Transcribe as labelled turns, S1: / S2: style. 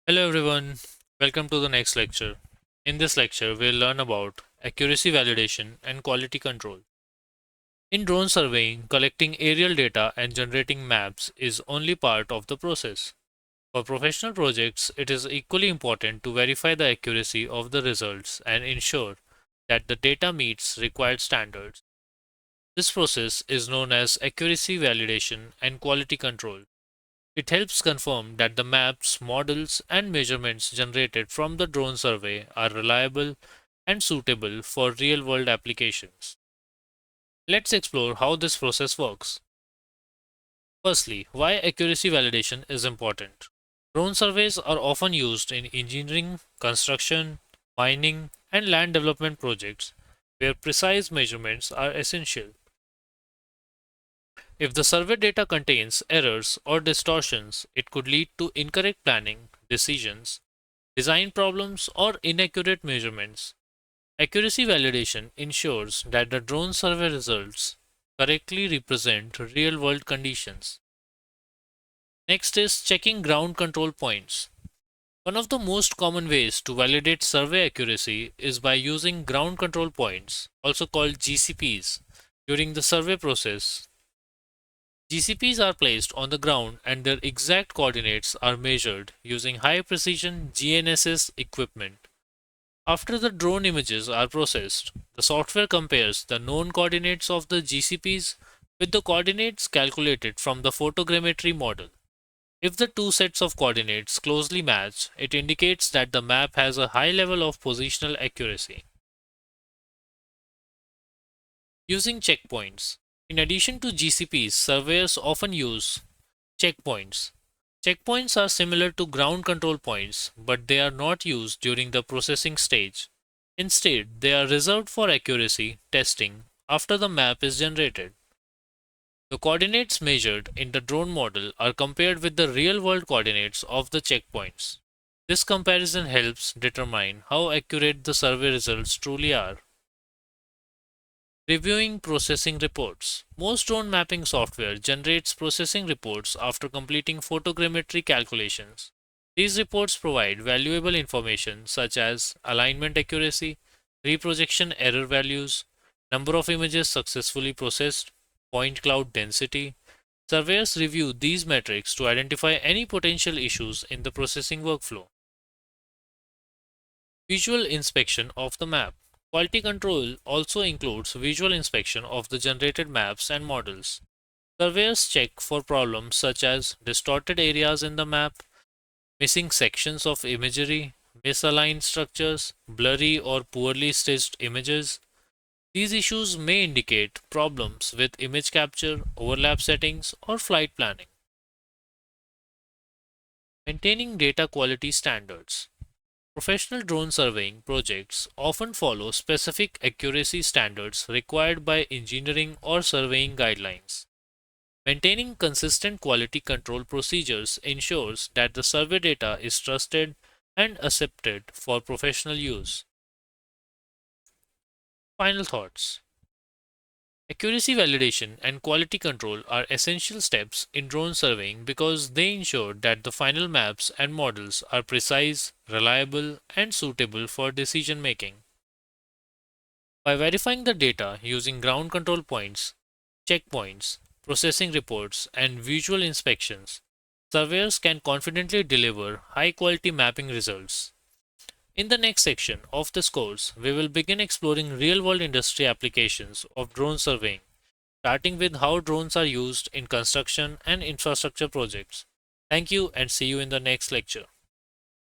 S1: Hello everyone, welcome to the next lecture. In this lecture, we'll learn about accuracy validation and quality control. In drone surveying, collecting aerial data and generating maps is only part of the process. For professional projects, it is equally important to verify the accuracy of the results and ensure that the data meets required standards. This process is known as accuracy validation and quality control. It helps confirm that the maps, models, and measurements generated from the drone survey are reliable and suitable for real world applications. Let's explore how this process works. Firstly, why accuracy validation is important. Drone surveys are often used in engineering, construction, mining, and land development projects where precise measurements are essential. If the survey data contains errors or distortions, it could lead to incorrect planning, decisions, design problems, or inaccurate measurements. Accuracy validation ensures that the drone survey results correctly represent real world conditions. Next is checking ground control points. One of the most common ways to validate survey accuracy is by using ground control points, also called GCPs. During the survey process, GCPs are placed on the ground and their exact coordinates are measured using high precision GNSS equipment. After the drone images are processed, the software compares the known coordinates of the GCPs with the coordinates calculated from the photogrammetry model. If the two sets of coordinates closely match, it indicates that the map has a high level of positional accuracy. Using checkpoints. In addition to GCPs, surveyors often use checkpoints. Checkpoints are similar to ground control points, but they are not used during the processing stage. Instead, they are reserved for accuracy testing after the map is generated. The coordinates measured in the drone model are compared with the real world coordinates of the checkpoints. This comparison helps determine how accurate the survey results truly are. Reviewing processing reports. Most drone mapping software generates processing reports after completing photogrammetry calculations. These reports provide valuable information such as alignment accuracy, reprojection error values, number of images successfully processed, point cloud density. Surveyors review these metrics to identify any potential issues in the processing workflow. Visual inspection of the map. Quality control also includes visual inspection of the generated maps and models. Surveyors check for problems such as distorted areas in the map, missing sections of imagery, misaligned structures, blurry or poorly staged images. These issues may indicate problems with image capture, overlap settings, or flight planning. Maintaining data quality standards. Professional drone surveying projects often follow specific accuracy standards required by engineering or surveying guidelines. Maintaining consistent quality control procedures ensures that the survey data is trusted and accepted for professional use. Final thoughts. Accuracy validation and quality control are essential steps in drone surveying because they ensure that the final maps and models are precise, reliable, and suitable for decision making. By verifying the data using ground control points, checkpoints, processing reports, and visual inspections, surveyors can confidently deliver high quality mapping results. In the next section of this course, we will begin exploring real world industry applications of drone surveying, starting with how drones are used in construction and infrastructure projects. Thank you and see you in the next lecture.